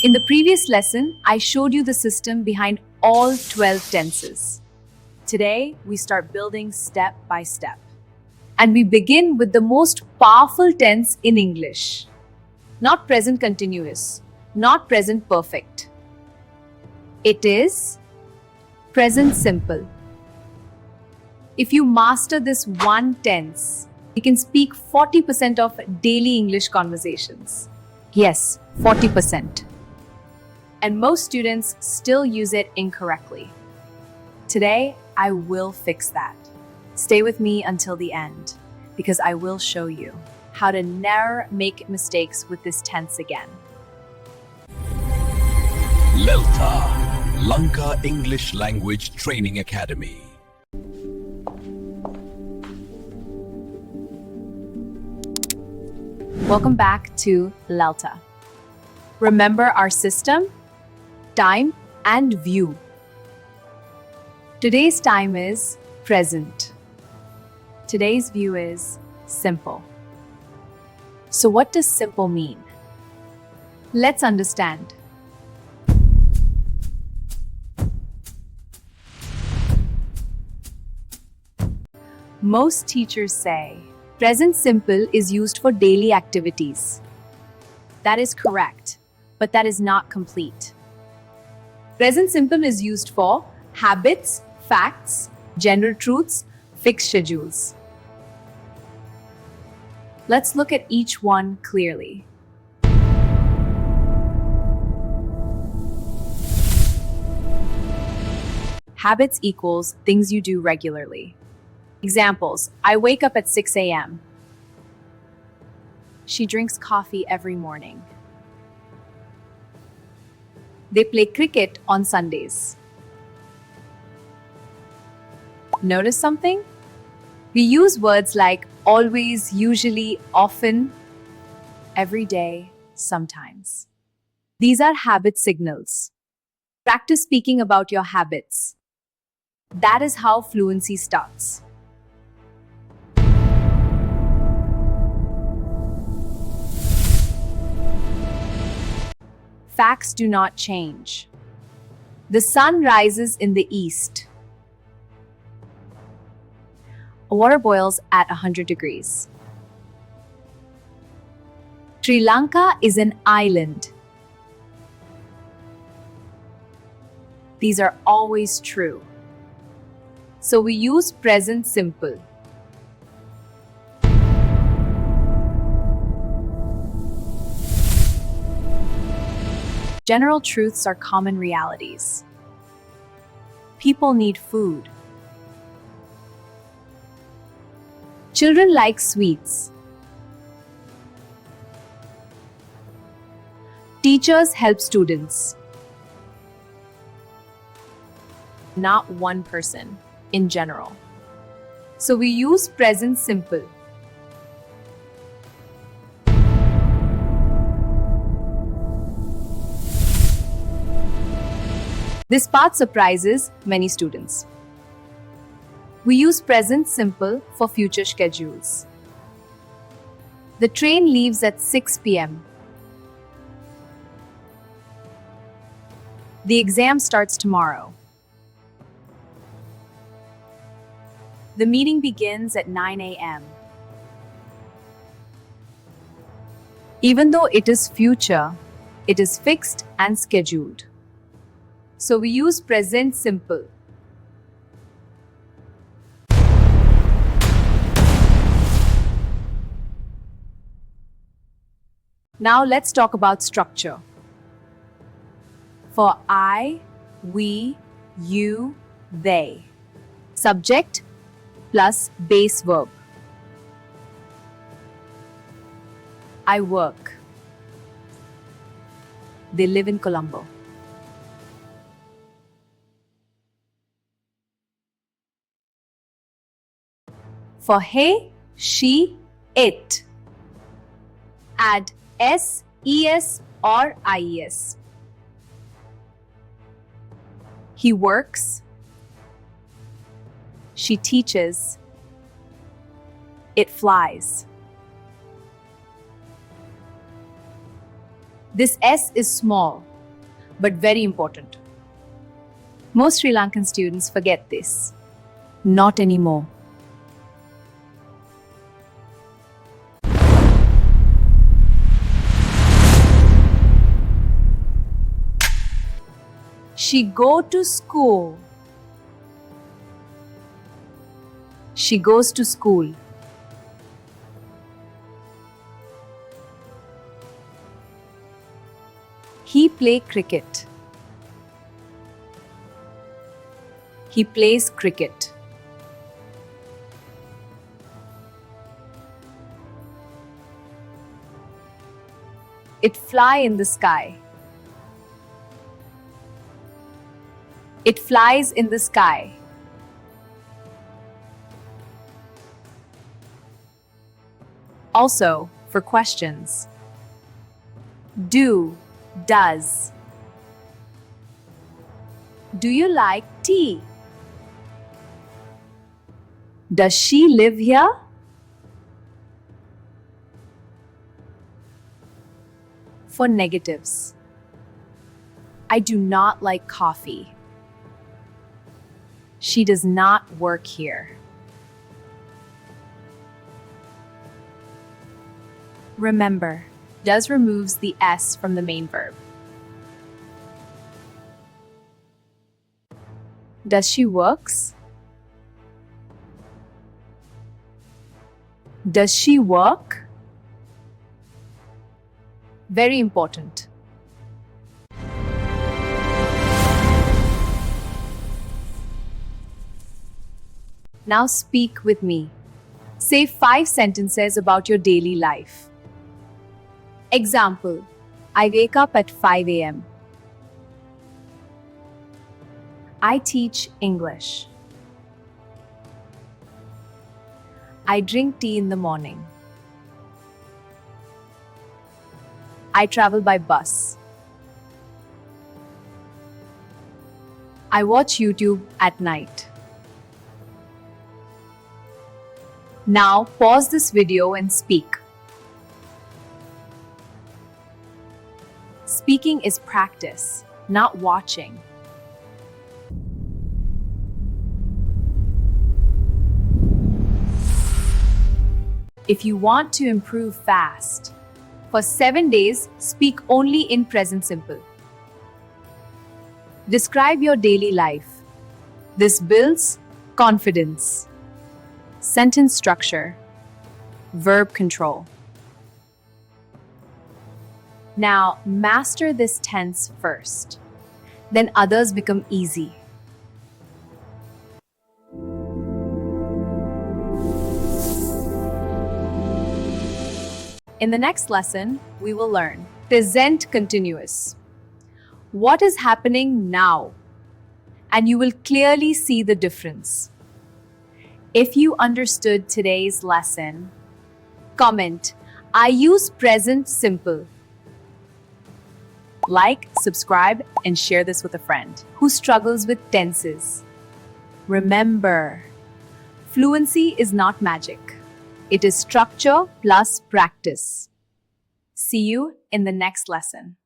In the previous lesson, I showed you the system behind all 12 tenses. Today, we start building step by step. And we begin with the most powerful tense in English. Not present continuous, not present perfect. It is present simple. If you master this one tense, you can speak 40% of daily English conversations. Yes, 40%. And most students still use it incorrectly. Today, I will fix that. Stay with me until the end, because I will show you how to never make mistakes with this tense again. LELTA, Lanka English Language Training Academy. Welcome back to LELTA. Remember our system, time, and view. Today's time is present. Today's view is simple. So what does simple mean? Let's understand. Most teachers say present simple is used for daily activities. That is correct, but that is not complete. Present simple is used for habits, facts, general truths, fixed schedules. Let's look at each one clearly. Habits equals things you do regularly. Examples: I wake up at 6 a.m. She drinks coffee every morning. They play cricket on Sundays. Notice something? We use words like always, usually, often, every day, sometimes. These are habit signals. Practice speaking about your habits. That is how fluency starts. Facts do not change. The sun rises in the east. Water boils at 100 degrees. Sri Lanka is an island. These are always true. So we use present simple. General truths are common realities. People need food. Children like sweets. Teachers help students. Not one person, in general. So we use present simple. This part surprises many students. We use present simple for future schedules. The train leaves at 6 p.m. The exam starts tomorrow. The meeting begins at 9 a.m. Even though it is future, it is fixed and scheduled. So we use present simple. Now let's talk about structure. For I, we, you, they. Subject plus base verb. I work. They live in Colombo. For he, she, it. Add s, es or ies. He works. She teaches. It flies. This S is small, but very important. Most Sri Lankan students forget this. Not anymore. She go to school. She goes to school. He play cricket. He plays cricket. It fly in the sky. It flies in the sky. Also, for questions. Do, does. Do you like tea? Does she live here? For negatives. I do not like coffee. She does not work here. Remember, does removes the S from the main verb. Does she works? Does she work? Very important. Now speak with me. Say 5 sentences about your daily life. Example, I wake up at 5 a.m. I teach English. I drink tea in the morning. I travel by bus. I watch YouTube at night. Now pause this video and speak. Speaking is practice, not watching. If you want to improve fast, for 7 days, speak only in present simple. Describe your daily life. This builds confidence. Sentence structure. Verb control. Now, master this tense first. Then others become easy. In the next lesson, we will learn present continuous. What is happening now? And you will clearly see the difference. If you understood today's lesson, comment, I use present simple. Like, subscribe, and share this with a friend who struggles with tenses. Remember, fluency is not magic. It is structure plus practice. See you in the next lesson.